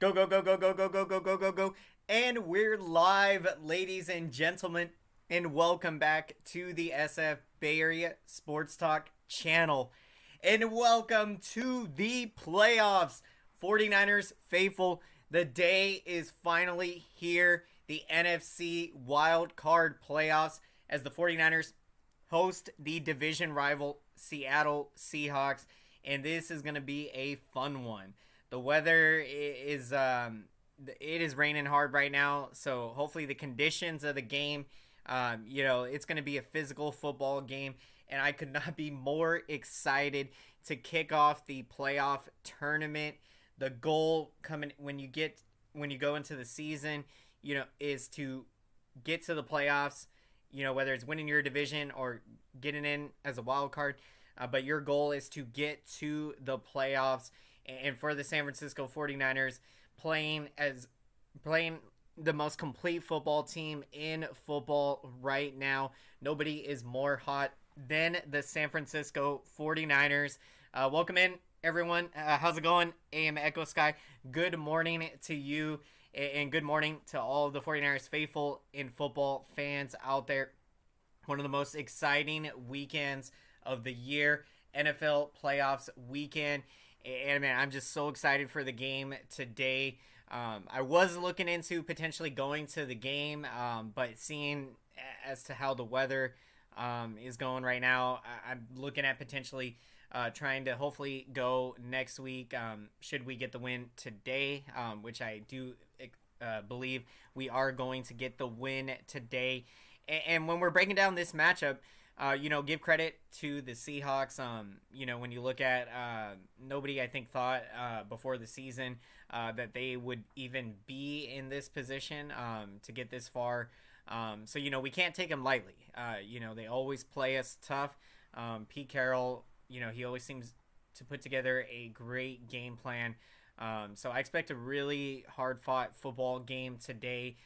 Go, go, go, go, go, go, go, go, go, go, go. And we're live, ladies and gentlemen. And welcome back to the SF Bay Area SportsTalk channel. And welcome to the playoffs. 49ers faithful, the day is finally here. The NFC wild card playoffs as the 49ers host the division rival Seattle Seahawks. And this is going to be a fun one. The weather is it is raining hard right now, so hopefully the conditions of the game, it's going to be a physical football game, and I could not be more excited to kick off the playoff tournament. The goal coming when you go into the season, is to get to the playoffs. Whether it's winning your division or getting in as a wild card, but your goal is to get to the playoffs. And for the San Francisco 49ers, playing the most complete football team in football right now. Nobody is more hot than the San Francisco 49ers. Welcome in, everyone. How's it going? AM Echo Sky. Good morning to you, and good morning to all of the 49ers faithful and football fans out there. One of the most exciting weekends of the year, NFL playoffs weekend. And man, I'm just so excited for the game today. I was looking into potentially going to the game, but seeing as to how the weather is going right now, I'm looking at potentially trying to hopefully go next week. Should we get the win today, which I do believe we are going to get the win today. And when we're breaking down this matchup, give credit to the Seahawks. When you look at nobody, I think, thought before the season that they would even be in this position to get this far. So we can't take them lightly. They always play us tough. Pete Carroll, he always seems to put together a great game plan. So I expect a really hard-fought football game today.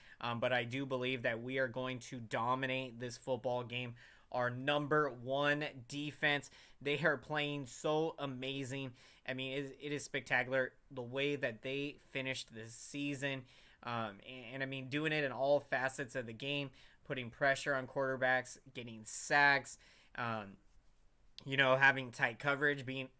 But I do believe that we are going to dominate this football game. Our number one defense, they are playing so amazing. I mean, it is spectacular the way that they finished this season. And I mean, doing it in all facets of the game, putting pressure on quarterbacks, getting sacks, having tight coverage, being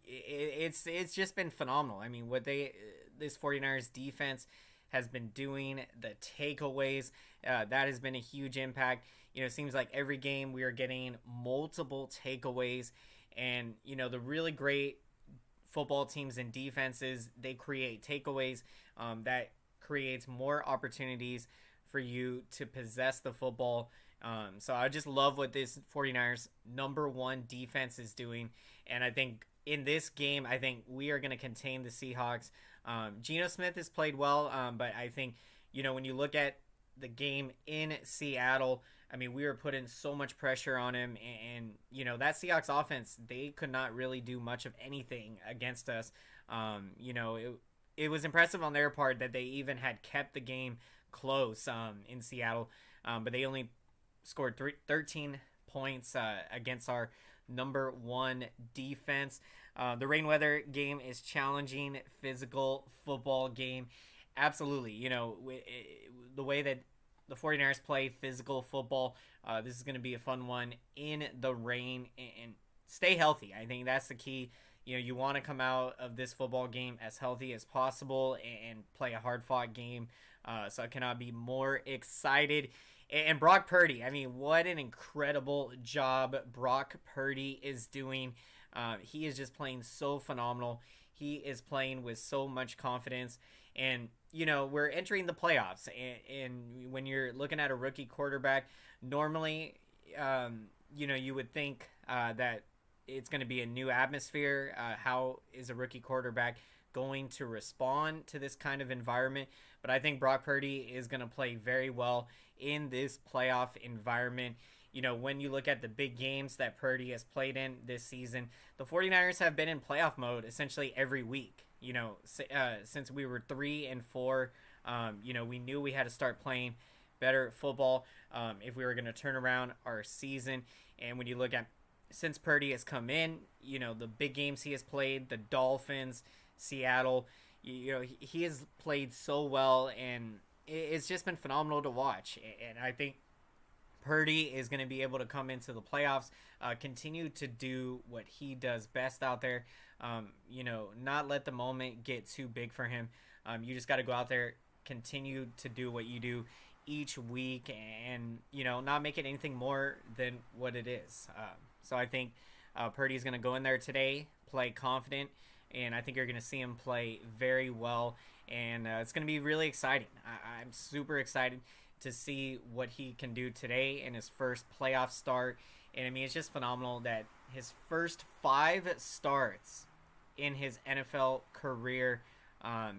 it's just been phenomenal. I mean, this 49ers defense has been doing, the takeaways, that has been a huge impact. It seems like every game we are getting multiple takeaways, and the really great football teams and defenses, they create takeaways that creates more opportunities for you to possess the football. So I just love what this 49ers number one defense is doing, and I think in this game, I think we are going to contain the Seahawks. Geno Smith has played well, but I think when you look at the game in Seattle, I mean, we were putting so much pressure on him, and that Seahawks offense, they could not really do much of anything against us. It was impressive on their part that they even had kept the game close in Seattle, but they only scored 13 points against our number one defense. The rain weather game is challenging, physical football game. Absolutely. The way that the 49ers play physical football, this is going to be a fun one in the rain, and stay healthy. I think that's the key. You want to come out of this football game as healthy as possible and play a hard-fought game. So I cannot be more excited. And Brock Purdy, I mean, what an incredible job Brock Purdy is doing. He is just playing so phenomenal. He is playing with so much confidence. And, we're entering the playoffs. And when you're looking at a rookie quarterback, normally, you would think that it's going to be a new atmosphere. How is a rookie quarterback going to respond to this kind of environment? But I think Brock Purdy is going to play very well in this playoff environment. When you look at the big games that Purdy has played in this season, the 49ers have been in playoff mode essentially every week. Since we were 3-4, we knew we had to start playing better football if we were going to turn around our season. And when you look at, since Purdy has come in, the big games he has played, the Dolphins, Seattle, he has played so well, and it's just been phenomenal to watch. And I think Purdy is going to be able to come into the playoffs, continue to do what he does best out there. Not let the moment get too big for him. You just got to go out there, continue to do what you do each week, and not make it anything more than what it is. So I think Purdy is going to go in there today, play confident, and I think you're going to see him play very well. And it's going to be really exciting. I'm super excited to see what he can do today in his first playoff start. And I mean, it's just phenomenal that his first 5 starts in his NFL career,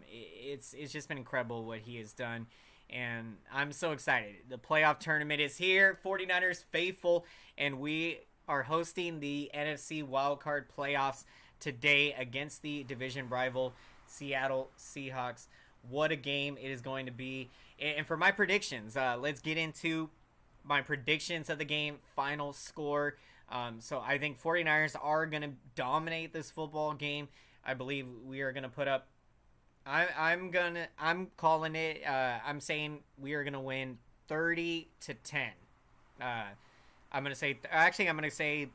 it's just been incredible what he has done. And I'm so excited. The playoff tournament is here, 49ers faithful, and we are hosting the NFC wildcard playoffs today against the division rival Seattle Seahawks. What a game it is going to be. And for my predictions, let's get into my predictions of the game, final score. So I think 49ers are going to dominate this football game. I believe we are going to put up, I'm calling it, I'm saying we are going to win 30-10. I'm going to say 30-10.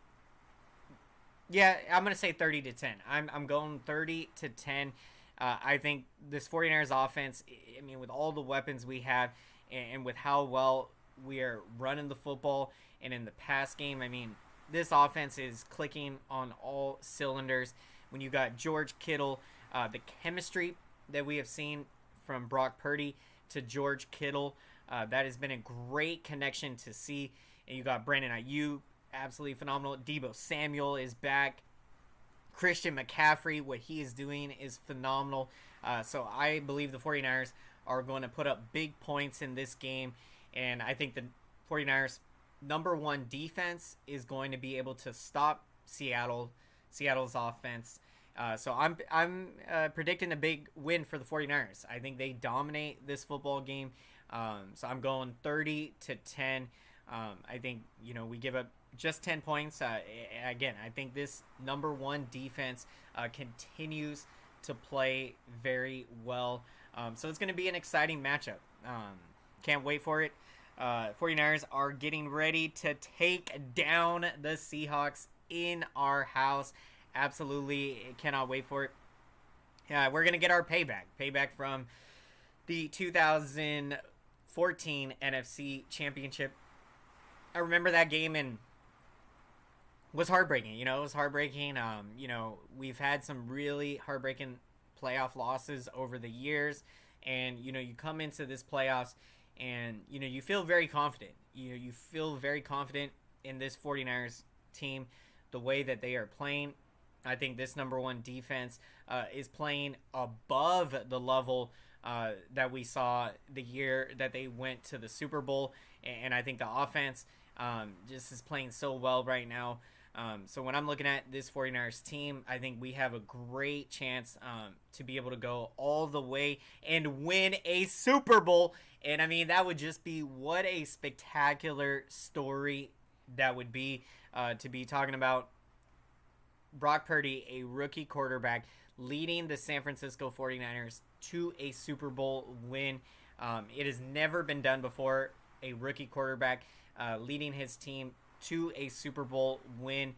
I'm going 30-10. I think this 49ers offense, I mean, with all the weapons we have and with how well we are running the football and in the pass game, I mean, this offense is clicking on all cylinders. When you got George Kittle, the chemistry that we have seen from Brock Purdy to George Kittle, that has been a great connection to see. And you got Brandon Ayuk, absolutely phenomenal. Deebo Samuel is back. Christian McCaffrey, what he is doing is phenomenal. So I believe the 49ers are going to put up big points in this game. And I think the 49ers' number one defense is going to be able to stop Seattle's offense. So I'm predicting a big win for the 49ers. I think they dominate this football game. So I'm going 30-10. I think, we give up just 10 points. Again, I think this number one defense continues to play very well. So it's going to be an exciting matchup. Can't wait for it. 49ers are getting ready to take down the Seahawks in our house. Absolutely cannot wait for it. We're going to get our payback from the 2014 NFC Championship. I remember that game and was heartbreaking. It was heartbreaking. We've had some really heartbreaking playoff losses over the years, and you come into this playoffs and you feel very confident. You feel very confident in this 49ers team, the way that they are playing. I think this number one defense is playing above the level that we saw the year that they went to the Super Bowl, and I think the offense just is playing so well right now. So when I'm looking at this 49ers team, I think we have a great chance to be able to go all the way and win a Super Bowl. And I mean, that would just be what a spectacular story that would be, to be talking about Brock Purdy, a rookie quarterback, leading the San Francisco 49ers to a Super Bowl win. It has never been done before, a rookie quarterback leading his team to a Super Bowl win.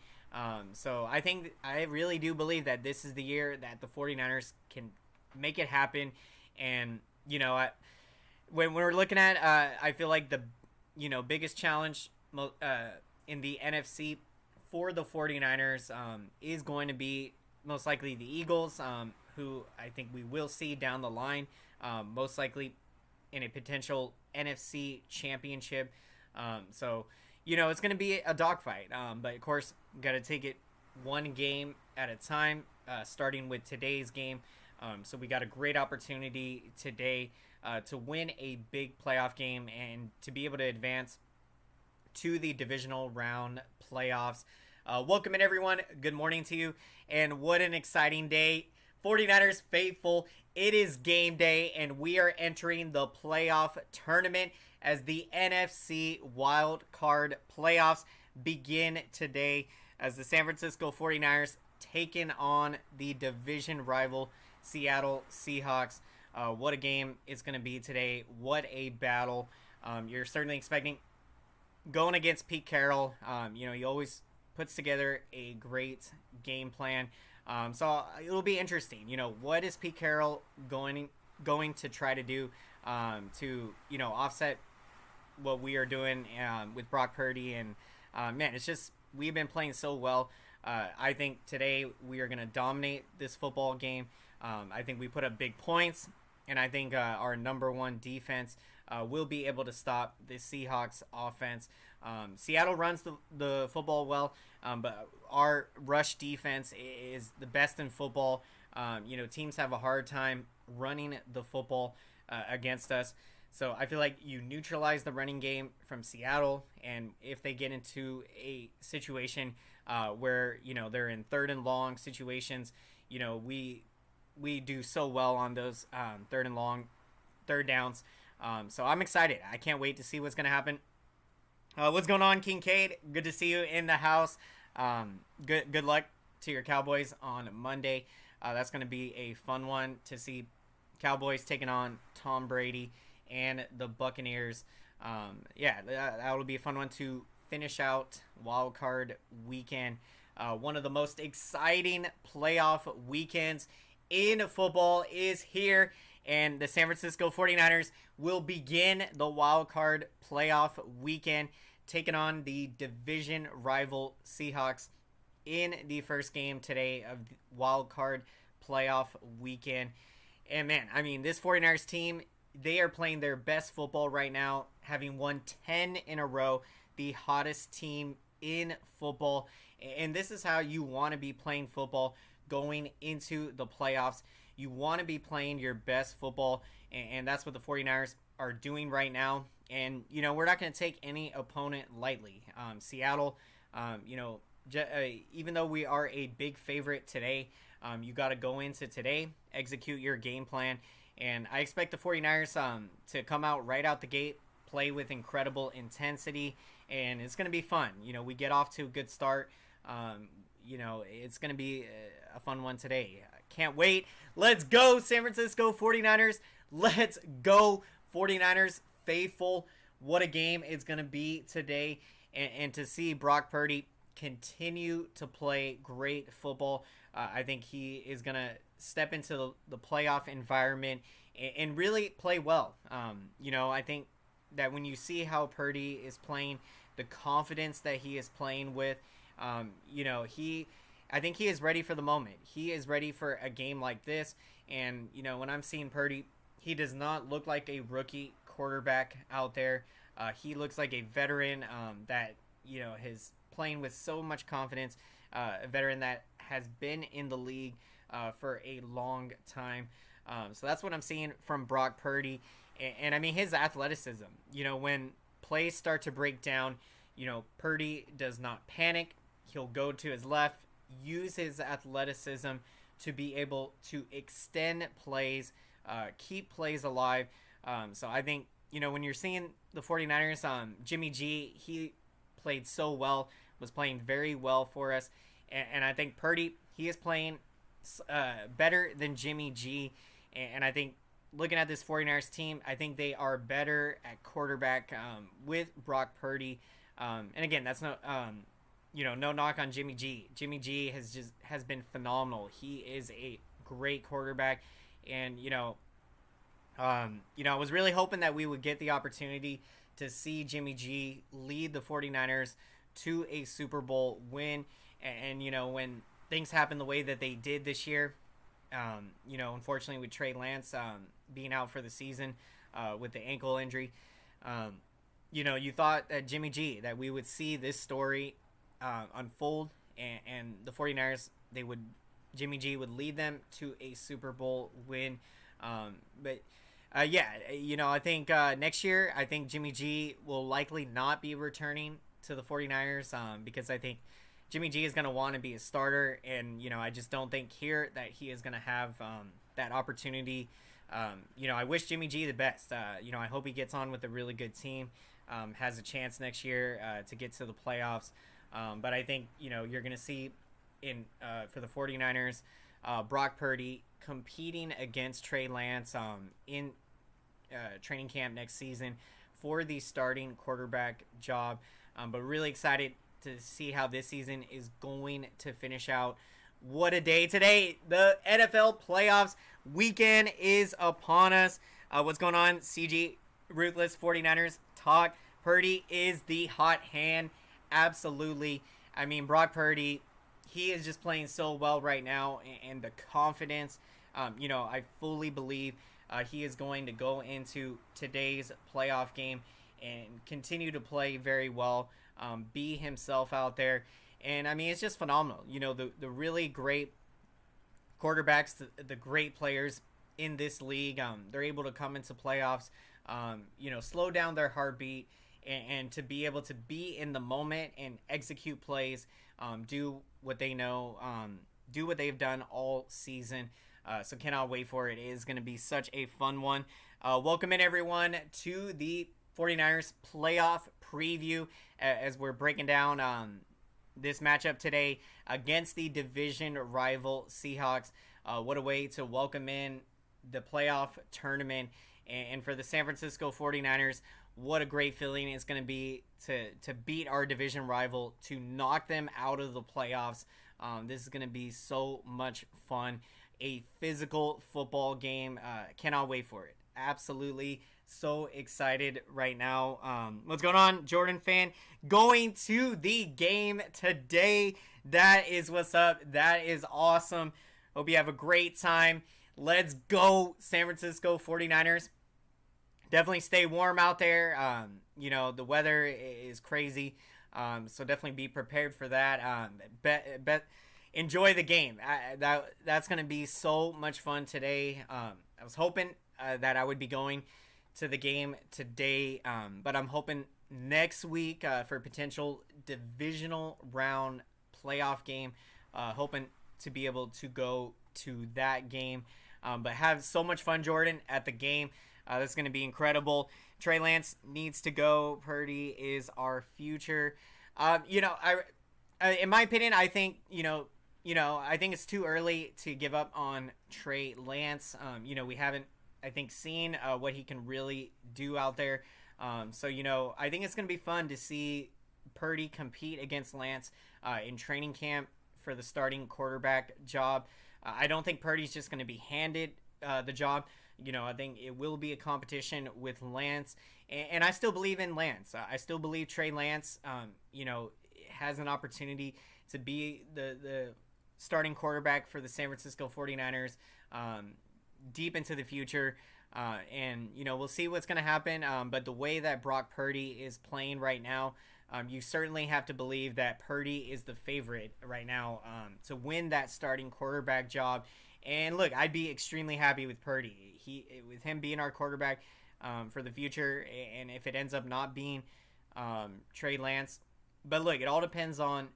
So I really do believe that this is the year that the 49ers can make it happen. And, when we're looking at, I feel like the, biggest challenge in the NFC for the 49ers is going to be most likely the Eagles, who I think we will see down the line, most likely in a potential NFC championship. So, it's going to be a dogfight. But, of course, got to take it one game at a time, starting with today's game. So we got a great opportunity today to win a big playoff game and to be able to advance to the divisional round playoffs. Welcome in, everyone. Good morning to you. And what an exciting day. 49ers faithful. It is game day, and we are entering the playoff tournament as the NFC Wild Card playoffs begin today as the San Francisco 49ers taking on the division rival Seattle Seahawks. What a game it's going to be today. What a battle. You're certainly expecting going against Pete Carroll. He always puts together a great game plan. So it'll be interesting. What is Pete Carroll going to try to do to offset what we are doing with Brock Purdy? And man, it's just we've been playing so well. I think today we are going to dominate this football game. I think we put up big points, and I think our number one defense will be able to stop the Seahawks offense. Seattle runs the football well, but our rush defense is the best in football. Teams have a hard time running the football against us. So I feel like you neutralize the running game from Seattle, and if they get into a situation where they're in third and long situations, we do so well on those third downs. So I'm excited. I can't wait to see what's gonna happen. What's going on, Kincaid? Good to see you in the house. Good luck to your Cowboys on Monday. That's gonna be a fun one to see. Cowboys taking on Tom Brady and the Buccaneers. That will be a fun one to finish out wild card weekend. One of the most exciting playoff weekends in football is here, and the San Francisco 49ers will begin the wild card playoff weekend, taking on the division rival Seahawks in the first game today of wild card playoff weekend. And man, this 49ers team, they are playing their best football right now, having won 10 in a row, the hottest team in football. And this is how you want to be playing football going into the playoffs. You want to be playing your best football, and that's what the 49ers are doing right now. And, we're not going to take any opponent lightly. Seattle, even though we are a big favorite today, you got to go into today, execute your game plan. And I expect the 49ers to come out right out the gate, play with incredible intensity, and it's going to be fun. We get off to a good start. It's going to be a fun one today. Can't wait. Let's go, San Francisco 49ers. Let's go, 49ers faithful. What a game it's going to be today. And to see Brock Purdy continue to play great football, I think he is going to step into the playoff environment and really play well. I think that when you see how Purdy is playing, the confidence that he is playing with, I think he is ready for the moment. He is ready for a game like this. And, when I'm seeing Purdy, he does not look like a rookie quarterback out there. He looks like a veteran that, is playing with so much confidence, a veteran that has been in the league for a long time. So that's what I'm seeing from Brock Purdy. And his athleticism, when plays start to break down, Purdy does not panic. He'll go to his left, use his athleticism to be able to extend plays, keep plays alive. So I think, when you're seeing the 49ers, Jimmy G, he played so well, was playing very well for us. And I think Purdy, he is playing better than Jimmy G. And I think looking at this 49ers team, I think they are better at quarterback with Brock Purdy. And again, that's no knock on Jimmy G. Jimmy G has been phenomenal. He is a great quarterback. And, I was really hoping that we would get the opportunity to see Jimmy G lead the 49ers to a Super Bowl win. And when things happen the way that they did this year, unfortunately with Trey Lance being out for the season with the ankle injury, you thought that Jimmy G, that we would see this story unfold, and the 49ers, Jimmy G would lead them to a Super Bowl win. I think next year, I think Jimmy G will likely not be returning to the 49ers because I think Jimmy G is going to want to be a starter, and I just don't think here that he is going to have that opportunity. I wish Jimmy G the best. I hope he gets on with a really good team, has a chance next year to get to the playoffs. But I think you're going to see for the 49ers Brock Purdy competing against Trey Lance in training camp next season for the starting quarterback job. But really excited to see how this season is going to finish out. What a day today. The NFL playoffs weekend is upon us. What's going on, CG? Ruthless 49ers talk. Purdy is the hot hand. Absolutely. I mean, Brock Purdy, he is just playing so well right now, and the confidence, I fully believe he is going to go into today's playoff game and continue to play very well, be himself out there. And, I mean, it's just phenomenal. The really great quarterbacks, the great players in this league, they're able to come into playoffs, slow down their heartbeat, and to be able to be in the moment and execute plays, do what they know, do what they've done all season. So cannot wait for it. It is going to be such a fun one. Welcome in, everyone, to the 49ers playoff preview as we're breaking down this matchup today against the division rival Seahawks. What a way to welcome in the playoff tournament. And for the San Francisco 49ers, what a great feeling it's going to be to beat our division rival, to knock them out of the playoffs. This is going to be so much fun. A physical football game. Cannot wait for it. Absolutely so excited right now. What's going on, Jordan fan? Going to the game today. That is what's up. That is awesome. Hope you have a great time. Let's go, San Francisco 49ers. Definitely stay warm out there. The weather is crazy. So definitely be prepared for that. Enjoy the game. That's going to be so much fun today. I was hoping that I would be going to the game today, but I'm hoping next week for a potential divisional round playoff game. Hoping to be able to go to that game. But have so much fun, Jordan, at the game. That's going to be incredible. Trey Lance needs to go. Purdy is our future. In my opinion, I think, I think it's too early to give up on Trey Lance. We haven't, I think, seen what he can really do out there. I think it's going to be fun to see Purdy compete against Lance in training camp for the starting quarterback job. I don't think Purdy's just going to be handed the job. I think it will be a competition with Lance, and I still believe in Lance. I still believe Trey Lance, has an opportunity to be the starting quarterback for the San Francisco 49ers deep into the future. We'll see what's going to happen. But the way that Brock Purdy is playing right now, you certainly have to believe that Purdy is the favorite right now to win that starting quarterback job. And look, I'd be extremely happy with Purdy. With him being our quarterback for the future, and if it ends up not being Trey Lance. But look, it all depends on,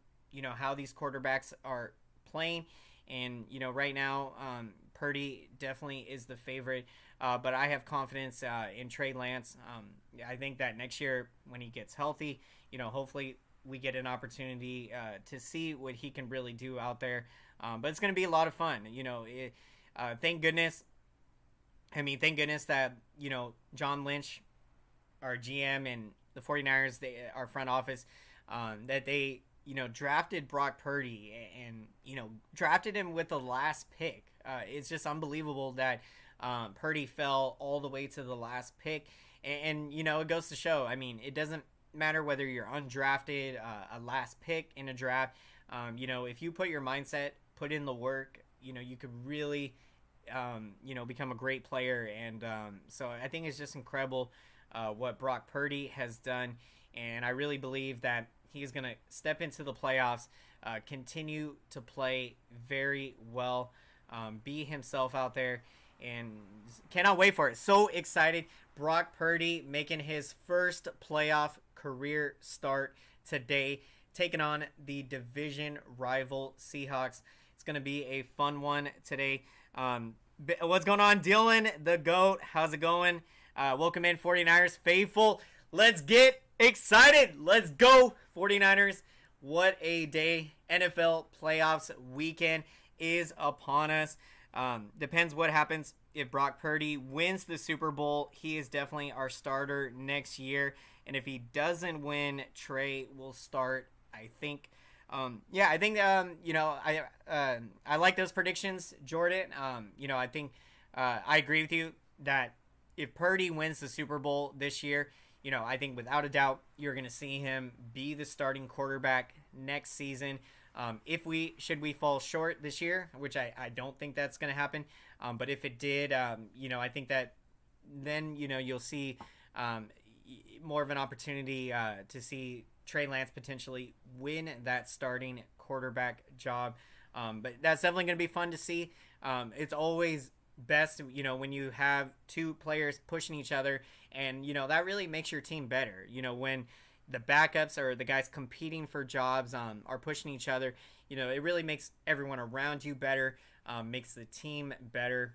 how these quarterbacks are playing. And, right now, Purdy definitely is the favorite. But I have confidence in Trey Lance. I think that next year when he gets healthy, hopefully we get an opportunity to see what he can really do out there. But it's going to be a lot of fun. Thank goodness that, John Lynch, our GM, and the 49ers, our front office, that they, drafted Brock Purdy and, drafted him with the last pick. It's just unbelievable that Purdy fell all the way to the last pick. And it goes to show, I mean, it doesn't matter whether you're undrafted, a last pick in a draft. If you put your mindset, put in the work, you could really, become a great player. And so I think it's just incredible what Brock Purdy has done. And I really believe that he's going to step into the playoffs, continue to play very well, be himself out there, and cannot wait for it. So excited. Brock Purdy making his first playoff career start today, taking on the division rival Seahawks. It's going to be a fun one today. What's going on, Dylan, the GOAT? How's it going? Welcome in, 49ers faithful. Let's get excited. Let's go, 49ers. What a day. NFL playoffs weekend is upon us. Depends what happens if Brock Purdy wins the Super Bowl. He is definitely our starter next year. And if he doesn't win, Trey will start, I think. I think I like those predictions, Jordan. I think I agree with you that if Purdy wins the Super Bowl this year, I think without a doubt you're going to see him be the starting quarterback next season. If we fall short this year, which I don't think that's going to happen, but if it did, I think that then you'll see more of an opportunity to see Trey Lance potentially win that starting quarterback job. But that's definitely going to be fun to see. It's always best, when you have two players pushing each other, and that really makes your team better. When the backups or the guys competing for jobs are pushing each other, it really makes everyone around you better, makes the team better.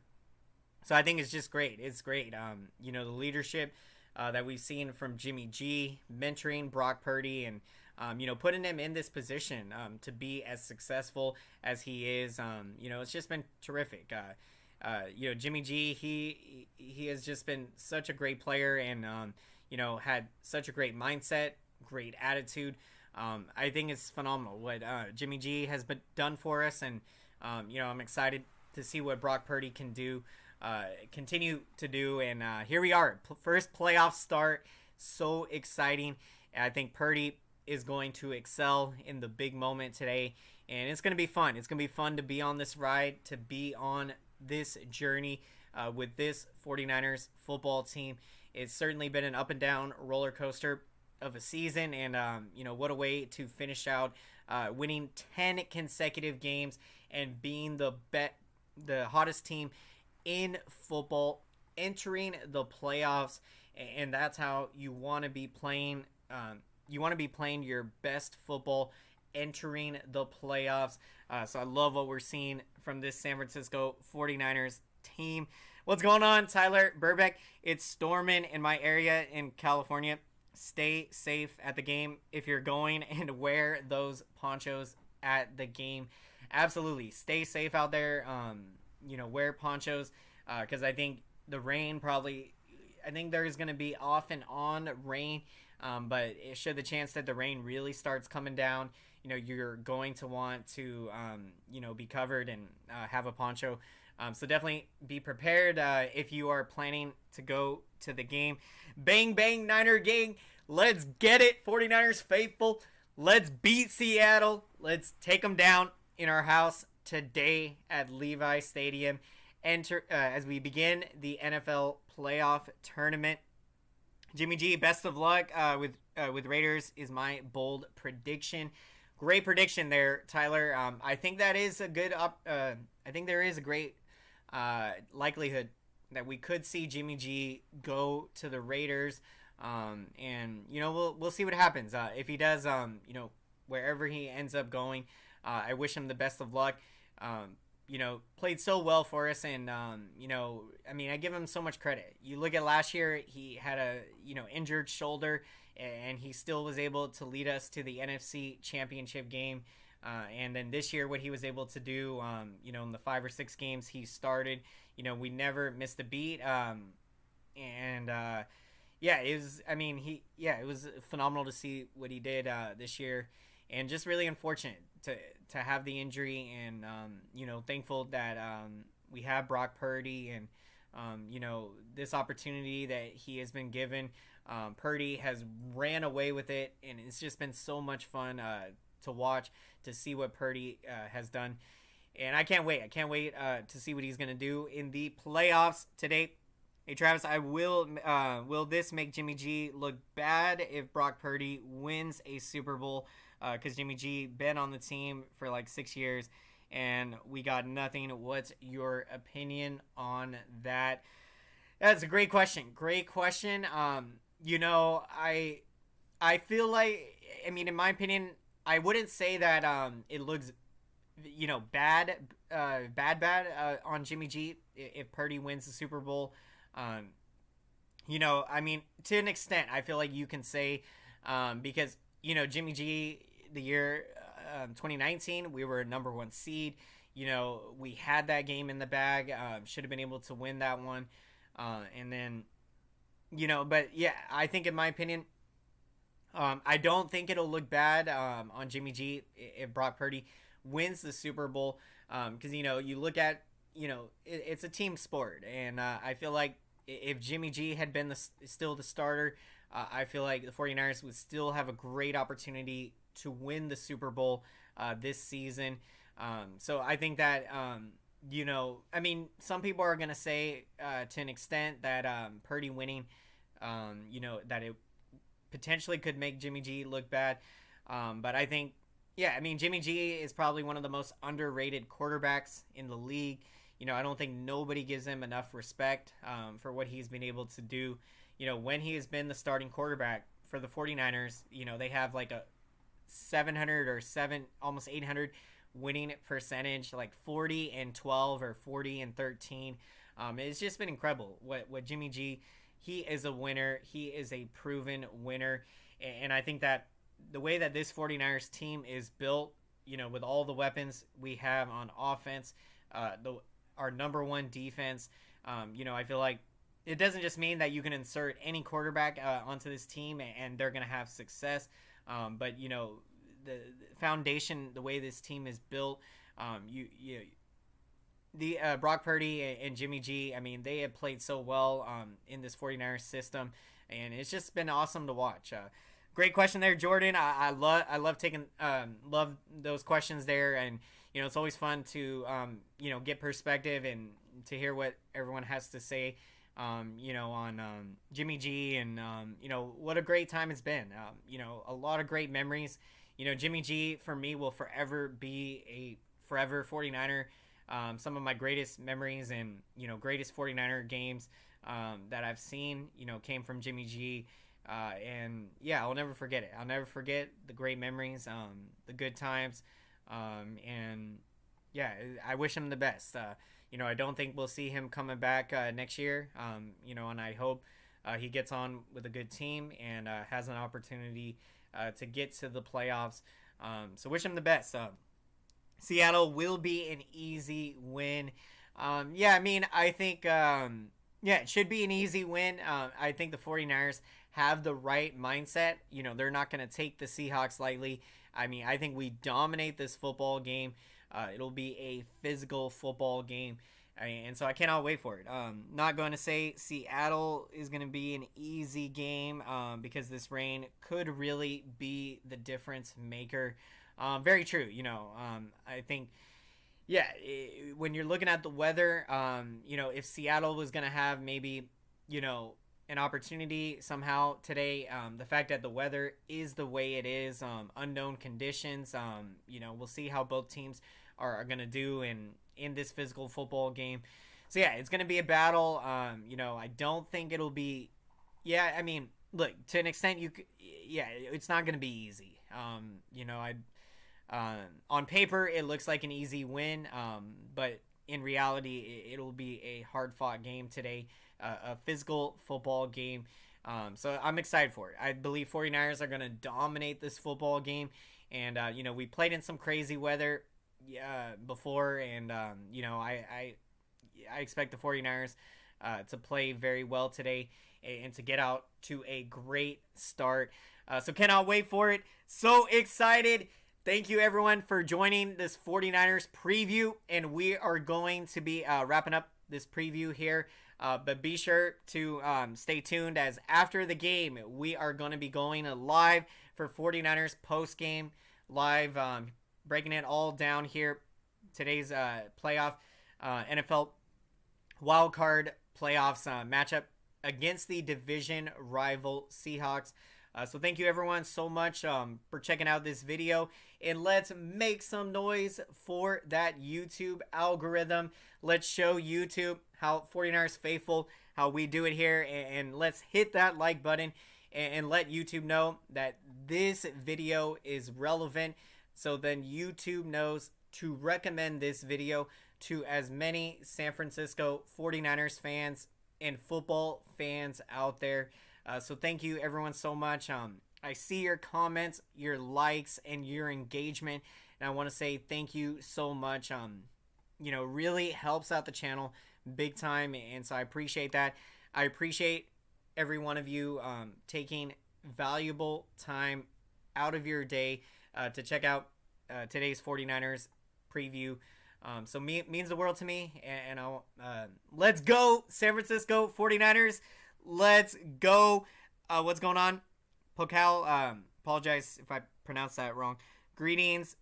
So I think it's just great. It's great. The leadership that we've seen from Jimmy G, mentoring Brock Purdy, and putting him in this position to be as successful as he is. It's just been terrific. Jimmy G, he has just been such a great player, and had such a great mindset, great attitude. I think it's phenomenal what Jimmy G has been done for us, and I'm excited to see what Brock Purdy can do, continue to do, and here we are, first playoff start, so exciting. I think Purdy is going to excel in the big moment today, and it's going to be fun. It's going to be fun to be on this ride, to be on this journey with this 49ers football team. It's certainly been an up and down roller coaster of a season, and what a way to finish out, winning 10 consecutive games and being the hottest team in football, entering the playoffs, and that's how you want to be playing. You want to be playing your best football, entering the playoffs. So I love what we're seeing from this San Francisco 49ers team. What's going on, Tyler Burbeck? It's storming in my area in California. Stay safe at the game if you're going, and wear those ponchos at the game. Absolutely. Stay safe out there. Wear ponchos because I think the rain I think there's going to be off and on rain, but should the chance that the rain really starts coming down, you're going to want to, be covered and have a poncho. So definitely be prepared if you are planning to go to the game. Bang, bang, Niner gang. Let's get it, 49ers faithful. Let's beat Seattle. Let's take them down in our house today at Levi Stadium. Enter as we begin the NFL playoff tournament. Jimmy G, best of luck with Raiders is my bold prediction. Great prediction there, Tyler. I think that is a good I think there is a great likelihood that we could see Jimmy G go to the Raiders. And we'll see what happens. If he does, wherever he ends up going, I wish him the best of luck. Played so well for us, and I give him so much credit. You look at last year, he had a injured shoulder, and he still was able to lead us to the NFC Championship game. And then this year, what he was able to do, in the 5 or 6 games he started, we never missed a beat. It was phenomenal to see what he did this year, and just really unfortunate to have the injury, and thankful that we have Brock Purdy, and this opportunity that he has been given. Purdy has ran away with it, and it's just been so much fun to watch, to see what Purdy has done, and I can't wait to see what he's going to do in the playoffs today. Hey Travis, will this make Jimmy G look bad if Brock Purdy wins a Super Bowl? Because Jimmy G been on the team for like 6 years, and we got nothing. What's your opinion on that? That's a great question. Great question. I feel like, in my opinion, I wouldn't say that it looks, bad on Jimmy G if Purdy wins the Super Bowl. To an extent, I feel like you can say, because, Jimmy G, the year 2019, we were a number 1 seed. we had that game in the bag. Should have been able to win that one. And then, but yeah, I think in my opinion, I don't think it'll look bad on Jimmy G if Brock Purdy wins the Super Bowl. Because, you look at, it's a team sport. And I feel like if Jimmy G had been still the starter, I feel like the 49ers would still have a great opportunity to win the Super Bowl this season. So I think that, some people are going to say to an extent that Purdy winning, that it potentially could make Jimmy G look bad. But I think, Jimmy G is probably one of the most underrated quarterbacks in the league. I don't think nobody gives him enough respect for what he's been able to do. When he has been the starting quarterback for the 49ers, they have like a 700 or almost 800 winning percentage, like 40-12 or 40-13. It's just been incredible what Jimmy G, he is a winner. He is a proven winner. And I think that the way that this 49ers team is built, with all the weapons we have on offense, our number one defense, I feel like it doesn't just mean that you can insert any quarterback onto this team and they're going to have success. But, the foundation, the way this team is built, Brock Purdy and Jimmy G, they have played so well in this 49ers system, and it's just been awesome to watch. Great question there, Jordan. I love taking love those questions there, and it's always fun to get perspective and to hear what everyone has to say. On Jimmy G, and what a great time it's been. A lot of great memories. Jimmy G for me will forever be a forever 49er. Some of my greatest memories and greatest 49er games that I've seen came from Jimmy G. And yeah, I'll never forget it. I'll never forget the great memories, the good times, and yeah, I wish him the best. I don't think we'll see him coming back next year. And I hope he gets on with a good team and has an opportunity to get to the playoffs. So wish him the best. Seattle will be an easy win. I think it should be an easy win. I think the 49ers have the right mindset. They're not going to take the Seahawks lightly. I think we dominate this football game. It'll be a physical football game, and so I cannot wait for it. Not going to say Seattle is going to be an easy game because this rain could really be the difference maker. Very true. I think, when you're looking at the weather, if Seattle was going to have maybe, an opportunity somehow today, the fact that the weather is the way it is, unknown conditions, we'll see how both teams are going to do in this physical football game. So yeah, it's going to be a battle. I don't think it'll be, look, to an extent it's not going to be easy. On paper it looks like an easy win, but in reality it'll be a hard-fought game today, a physical football game. So I'm excited for it. I believe 49ers are going to dominate this football game, and we played in some crazy weather before, and I expect the 49ers to play very well today and to get out to a great start. So cannot wait for it. So excited. Thank you, everyone, for joining this 49ers preview, and we are going to be wrapping up this preview here, but be sure to stay tuned, as after the game, we are going to be going live for 49ers post-game live, breaking it all down here, today's playoff NFL wildcard playoffs matchup against the division rival Seahawks. So thank you, everyone, so much for checking out this video. And let's make some noise for that YouTube algorithm. Let's show YouTube how 49ers faithful, how we do it here. And let's hit that like button and let YouTube know that this video is relevant. So then YouTube knows to recommend this video to as many San Francisco 49ers fans and football fans out there. So thank you, everyone, so much. I see your comments, your likes, and your engagement, and I want to say thank you so much. really helps out the channel big time. And so I appreciate that. I appreciate every one of you taking valuable time out of your day to check out today's 49ers preview. So means the world to me. And I'll let's go, San Francisco 49ers. Let's go. What's going on? Pokal, apologize if I pronounced that wrong. Greetings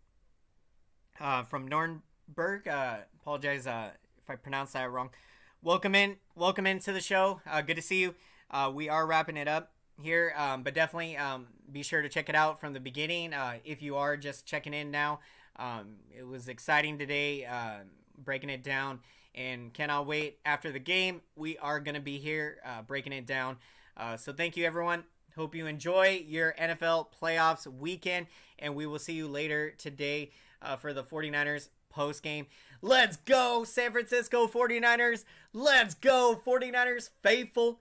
from Nuremberg. Apologize if I pronounced that wrong. Welcome into the show. Good to see you. We are wrapping it up here, but definitely be sure to check it out from the beginning. If you are just checking in now, it was exciting today, breaking it down, and cannot wait after the game. We are going to be here breaking it down. So thank you, everyone. Hope you enjoy your NFL playoffs weekend, and we will see you later today for the 49ers post game. Let's go, San Francisco 49ers. Let's go, 49ers faithful.